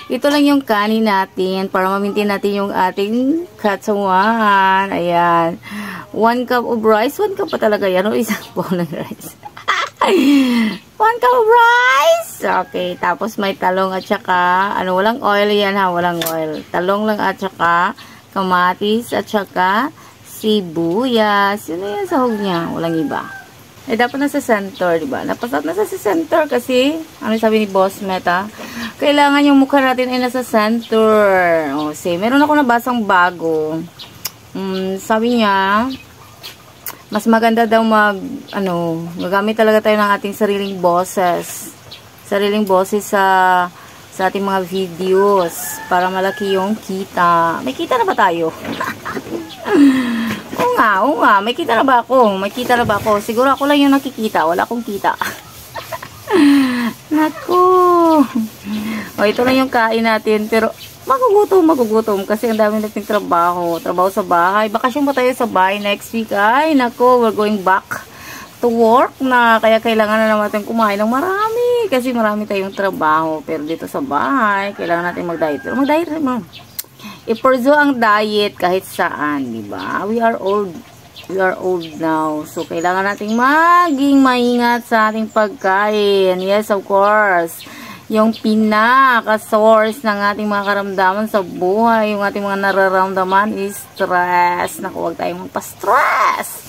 ito lang yung kanin natin para ma-maintain natin yung ating katawan. Ayan. 1 cup of rice. 1 cup pa talaga yan. O isang bowl ng rice. 1 cup of rice. Okay. Tapos may talong at saka, walang oil yan ha. Walang oil. Talong lang at saka kamatis at saka sibuyas. Yun na yung sahog niya. Walang iba. Dapat nasa center, diba? Dapat nasa center kasi, sabi ni Boss Meta? Kailangan yung mukha natin ay nasa center. O, say, meron ako nabasang bago. Sabi niya, mas maganda daw magamit talaga tayo ng ating sariling boses. Sariling boses sa ating mga videos para malaki yung kita. May kita na ba tayo? Oo nga. May kita na ba ako? Siguro ako lang yung nakikita. Wala akong kita. Naku. O, ito lang yung kain natin. Pero, magugutom. Kasi ang dami nating trabaho. Trabaho sa bahay. Bakasyon pa tayo sa bahay next week. Ay, naku. We're going back to work na. Kaya kailangan na naman natin kumain ng marami. Kasi marami tayong trabaho. Pero dito sa bahay, kailangan natin mag-diet. Pero mag-diet naman. I-pursue ang diet kahit saan, di ba? We are old now. So, kailangan nating maging maingat sa ating pagkain. Yes, of course. Yung pinaka-source ng ating mga karamdaman sa buhay, yung ating mga nararamdaman is stress. Naku, huwag tayong magpa-stress.